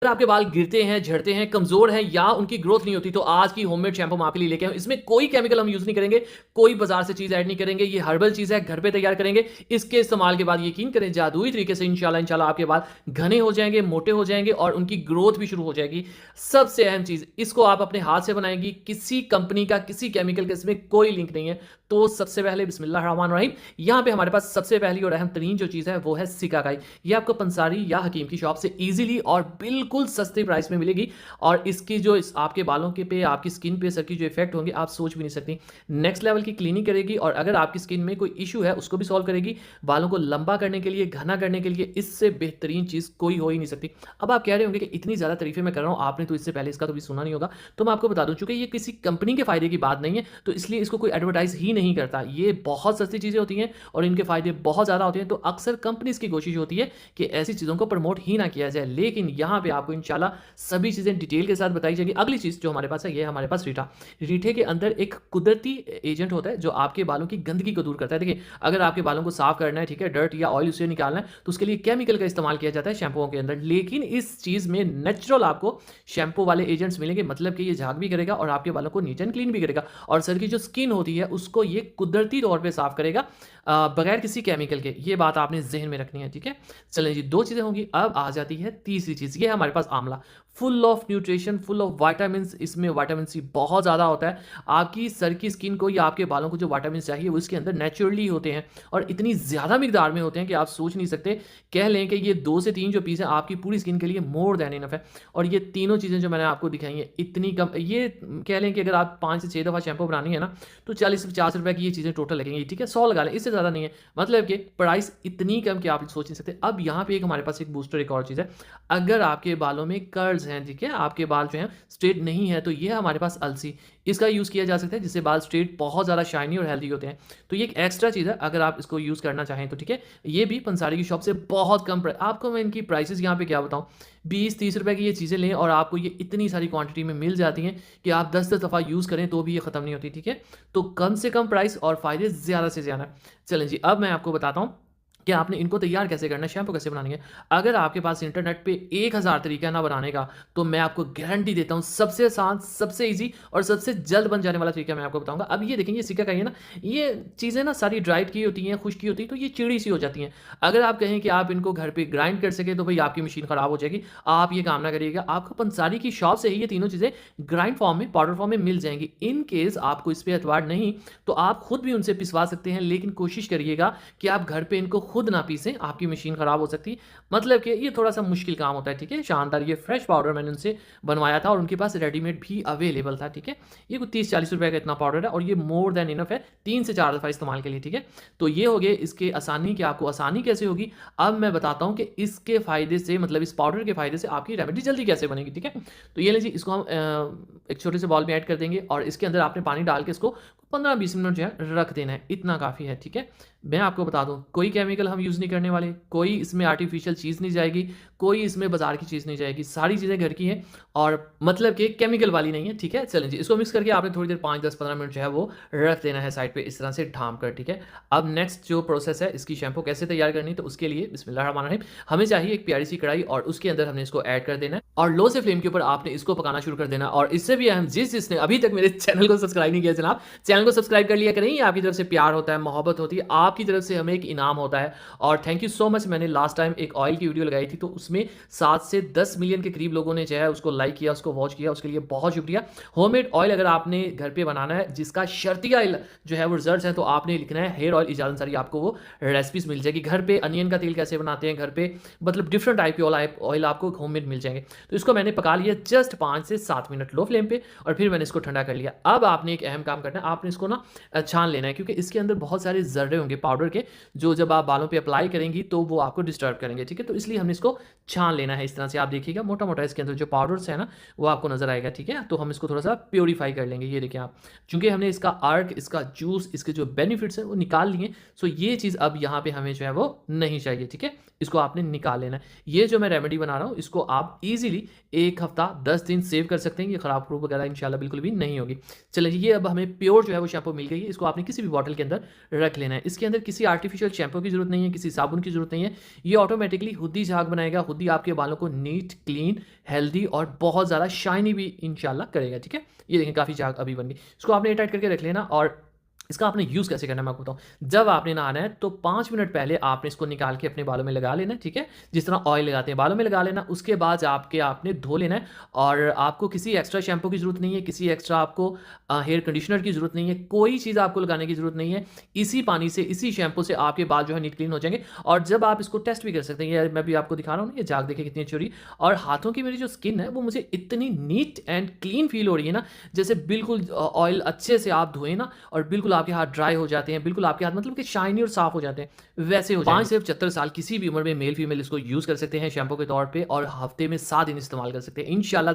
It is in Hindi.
अगर आपके बाल गिरते हैं, झड़ते हैं, कमज़ोर हैं या उनकी ग्रोथ नहीं होती, तो आज की होममेड शैम्पू हम आपके लिए लेके आए हूँ। इसमें कोई केमिकल हम यूज़ नहीं करेंगे, कोई बाज़ार से चीज़ ऐड नहीं करेंगे। ये हर्बल चीज़ है, घर पे तैयार करेंगे। इसके इस्तेमाल के बाद यकीन करें जादुई तरीके से इंशाल्लाह आपके बाल घने हो जाएँगे, मोटे हो जाएँगे और उनकी ग्रोथ भी शुरू हो जाएगी। सबसे अहम चीज़, इसको आप अपने हाथ से बनाएँगी, किसी कंपनी का, किसी केमिकल का इसमें कोई लिंक नहीं है। तो सबसे पहले बिस्मिल्लाहिर्रहमानिर्रहीम, यहाँ पे हमारे पास सबसे पहली और अहम तरीन जो चीज़ है वो है सिकाकाई। ये आपको पंसारी या हकीम की शॉप से ईज़िली और बिल्कुल सस्ते प्राइस में मिलेगी और इसकी जो इस आपके बालों के पे, आपकी स्किन पे सर की जो इफेक्ट होंगे आप सोच भी नहीं सकती। नेक्स्ट लेवल की क्लीनिंग करेगी और अगर आपकी स्किन में कोई इशू है उसको भी सॉल्व करेगी। बालों को लंबा करने के लिए, घना करने के लिए इससे बेहतरीन चीज़ कोई हो ही नहीं सकती। अब आप कह रहे होंगे कि इतनी ज़्यादा तारीफ़ें मैं कर रहा हूँ, आपने तो इससे पहले इसका कभी सुना नहीं होगा। तो मैं आपको बता दूँ, चूँकि ये किसी कंपनी के फ़ायदे की बात नहीं है, तो इसलिए इसको कोई एडवर्टाइज़ ही नहीं करता। ये बहुत सस्ती चीज़ें होती हैं और इनके फ़ायदे बहुत ज़्यादा होते हैं, तो अक्सर कंपनीज़ की कोशिश होती है कि ऐसी चीज़ों को प्रमोट ही ना किया जाए। लेकिन यहाँ पे आपको इंशाल्लाह सभी चीज़ें डिटेल के साथ बताई जाएगी। अगली चीज़ जो हमारे पास है, ये है हमारे पास रीठा। रीठे के अंदर एक कुदरती एजेंट होता है जो आपके बालों की गंदगी को दूर करता है। देखिए, अगर आपके बालों को साफ करना है, ठीक है, डर्ट या ऑयल उससे निकालना है, तो उसके लिए केमिकल का इस्तेमाल किया जाता है शैम्पूओं के अंदर। लेकिन इस चीज़ में नेचुरल आपको शैम्पू वाले एजेंट्स मिलेंगे, मतलब कि ये झाग भी करेगा और आपके बालों को नीट एंड क्लीन भी करेगा और सर की जो स्किन होती है उसको ये कुदरती तौर पे साफ करेगा बगैर किसी केमिकल के। ये बात आपने ज़हन में रखनी है, ठीक है? चलें जी, 2 चीज़ें होंगी। अब आ जाती है तीसरी चीज़, ये है हमारे पास आंवला। Full of nutrition, full of vitamins, इसमें विटामिन सी बहुत ज़्यादा होता है। आपकी सर की स्किन को या आपके बालों को जो विटामिन्स चाहिए वो इसके अंदर नेचुरली होते हैं और इतनी ज़्यादा मिकदार में होते हैं कि आप सोच नहीं सकते। कह लें कि ये 2 से 3 जो पीस हैं आपकी पूरी स्किन के लिए मोर दैन इनफ है। और ये तीनों चीज़ें जो मैंने आपको दिखाई हैं इतनी कम, ये कह लें कि अगर आप 5 से 6 दफ़ा शैम्पू बनानी है ना, तो 40 से 50 रुपए की ये चीज़ें टोटल लगेंगी, ठीक है? 100 लगा लें, इससे ज़्यादा नहीं है। मतलब कि प्राइस इतनी कम कि आप सोच नहीं सकते। अब यहाँ पे एक हमारे पास एक बूस्टर, एक और चीज़ है। अगर आपके बालों में कर्ल्स हैं, ठीक है, आपके बाल जो हैं स्ट्रेट नहीं है, तो ये है हमारे पास अलसी। इसका यूज़ किया जा सकता है जिससे बाल स्ट्रेट बहुत ज़्यादा शाइनी और हेल्दी होते हैं। तो ये एक एक्स्ट्रा चीज़ है, अगर आप इसको यूज़ करना चाहें तो, ठीक है। ये भी पंसारी की शॉप से बहुत कम आपको मैं इनकी प्राइसेस यहाँ पे क्या बताऊँ, 20-30 रुपए की ये चीज़ें लें और आपको ये इतनी सारी क्वांटिटी में मिल जाती हैं कि आप 10-10 दफ़ा यूज़ करें तो भी ये ख़त्म नहीं होती, ठीक है। तो कम से कम प्राइस और फ़ायदे ज़्यादा से ज़्यादा। चलें जी, अब मैं आपको बताता हूँ कि आपने इनको तैयार कैसे करना है, शैम्पू कैसे बनानी है। अगर आपके पास इंटरनेट पे 1000 तरीका है ना बनाने का, तो मैं आपको गारंटी देता हूँ सबसे आसान, सबसे ईज़ी और सबसे जल्द बन जाने वाला तरीका मैं आपको बताऊँगा। अब ये देखें, ये सिकाकाई है ना, ये चीज़ें ना सारी ड्राइड की होती हैं, खुश्क की होती हैं, तो ये चिड़ी-सी हो जाती हैं। अगर आप कहें कि आप इनको घर पे ग्राइंड कर सकें, तो भई आपकी मशीन ख़राब हो जाएगी। आप ये काम ना करिएगा, आपको पंसारी की शॉप से ही ये तीनों चीज़ें ग्राइंड फॉर्म में, पाउडर फॉर्म में मिल जाएँगी। इन केस आपको इस पे एतबार नहीं, तो आप खुद भी उनसे पिसवा सकते हैं, लेकिन कोशिश करिएगा कि आप घर पे इनको खुद ना पीसें, आपकी मशीन ख़राब हो सकती है। मतलब कि ये थोड़ा-सा मुश्किल काम होता है, ठीक है? शानदार ये फ्रेश पाउडर मैंने उनसे बनवाया था और उनके पास रेडीमेड भी अवेलेबल था, ठीक है? ये कुछ 30-40 रुपए का इतना पाउडर है और ये मोर दैन इनफ है 3 से 4 दफ़ा इस्तेमाल के लिए, ठीक है? तो ये हो गए इसके आसानी, कि आपको आसानी कैसे होगी। अब मैं बताता हूँ कि इसके फ़ायदे से, मतलब इस पाउडर के फ़ायदे से आपकी रेमेडी जल्दी कैसे बनेगी, ठीक है? तो ये लीजिए, इसको हम एक छोटे से बॉल में ऐड कर देंगे और इसके अंदर आपने पानी डाल के इसको 15-20 मिनट जो है रख देना है, इतना काफ़ी है, ठीक है? मैं आपको बता दूँ, कोई केमिकल हम यूज़ नहीं करने वाले, कोई इसमें आर्टिफ़िशियल चीज़ नहीं जाएगी, कोई इसमें बाज़ार की चीज़ नहीं जाएगी, सारी चीज़ें घर की हैं और मतलब कि केमिकल वाली नहीं है, ठीक है? चलें जी, इसको मिक्स करके आपने थोड़ी देर 5, 10, 15 मिनट जो है वो रख देना है साइड पे, इस तरह से ढाँप कर, ठीक है? अब नेक्स्ट जो प्रोसेस है, इसकी शैम्पू कैसे तैयार करनी है, तो उसके लिए बिस्मिल्लाहिर्रहमानिर्रहीम, हमें चाहिए एक प्यारी सी कढ़ाई और उसके अंदर हमने इसको ऐड कर देना है और लो से फ्लेम के ऊपर आपने इसको पकाना शुरू कर देना। और इससे भी अहम, जिसने अभी तक मेरे चैनल को सब्सक्राइब नहीं किया जनाब, चैनल को सब्सक्राइब कर लिया करें। ये आपकी तरफ से प्यार होता है, मोहब्बत होती है, आपकी तरफ से हमें एक इनाम होता है और थैंक यू सो मच। मैंने लास्ट टाइम एक ऑयल की वीडियो लगाई थी, तो उसमें 7 से 10 मिलियन के करीब लोगों ने जो है उसको लाइक किया, उसको वॉच किया, उसके लिए बहुत शुक्रिया। होममेड ऑयल अगर आपने घर पे बनाना है जिसका शर्तिया जो है वो रिजल्ट्स है, तो आपने लिखना है हेयर ऑयल इजाज़त अंसारी, आपको वो रेसिपीज मिल जाएगी। घर पे अनियन का तेल कैसे बनाते हैं घर पे, मतलब डिफरेंट टाइप के ऑयल आपको होममेड मिल जाएंगे। तो इसको मैंने पका लिया जस्ट 5 से 7 मिनट लो फ्लेम पे और फिर मैंने इसको ठंडा कर लिया। अब आपने एक अहम काम करना है, आपने इसको ना छान लेना है, क्योंकि इसके अंदर बहुत सारे ज़र्रे होंगे पाउडर के, जो जब आप बालों पे अप्लाई करेंगी तो वो आपको डिस्टर्ब करेंगे, ठीक है? तो इसलिए हमने इसको छान लेना है। इस तरह से आप देखिएगा, मोटा-मोटा इसके अंदर जो पाउडर्स है ना वो आपको नज़र आएगा, ठीक है? तो हम इसको थोड़ा-सा प्यूरीफाई कर लेंगे। ये देखिए आप, चूँकि हमने इसका अर्क, इसका जूस, इसके जो बेनिफिट्स हैं वो निकाल लिए, सो ये चीज़ अब यहाँ पे हमें जो है वो नहीं चाहिए, ठीक है? इसको आपने निकाल लेना है। ये जो मैं रेमेडी बना रहा हूँ, इसको आप ईज़िली 1 हफ्ता 10 दिन सेव कर सकते हैं। ये खराब-खरूब वगैरह इंशाल्लाह बिल्कुल भी नहीं होगी। चलिए, ये अब हमें प्योर जो है वो शैम्पू मिल गई है। इसको आपने किसी भी बॉटल के अंदर रख लेना है। इसके अंदर किसी आर्टिफिशियल शैम्पू की ज़रूरत नहीं है, किसी साबुन की ज़रूरत नहीं है। ये ऑटोमेटिकली खुद ही झाग बनाएगा, खुद खुद ही आपके बालों को नीट, क्लीन, हेल्दी और बहुत ज़्यादा शाइनी भी इंशाल्लाह करेगा, ठीक है? ये देखें काफ़ी झाग अभी बन गई। इसको आपने टाइट करके रख लेना और इसका आपने यूज़ कैसे करना है मैं आपको बताऊँ। जब आपने नहाना है तो 5 मिनट पहले आपने इसको निकाल के अपने बालों में लगा लेना है, ठीक है? जिस तरह ऑयल लगाते हैं बालों में लगा लेना, उसके बाद आपने धो लेना है और आपको किसी एक्स्ट्रा शैम्पू की ज़रूरत नहीं है, किसी एक्स्ट्रा आपको हेयर कंडीशनर की ज़रूरत नहीं है, कोई चीज़ आपको लगाने की ज़रूरत नहीं है। इसी पानी से, इसी शैम्पू से आपके बाल जो है नीट क्लीन हो जाएँगे और जब आप इसको टेस्ट भी कर सकते हैं, ये मैं भी आपको दिखा रहा हूँ ना, ये झाग देखिए कितनी अच्छी हो रही है और हाथों की मेरी जो स्किन है वो मुझे इतनी नीट एंड क्लीन फ़ील हो रही है ना, जैसे बिल्कुल ऑयल अच्छे से आप धोएँ ना और बिल्कुल आपके हाथ ड्राई हो जाते हैं, बिल्कुल आपके हाथ मतलब कि शाइनी और साफ हो जाते हैं, वैसे हो जाएँगे। 5 से 75 साल किसी भी उम्र में मेल फीमेल इसको यूज़ कर सकते हैं शैम्पू के तौर पे और हफ्ते में 7 दिन इस्तेमाल कर सकते हैं। इंशाल्लाह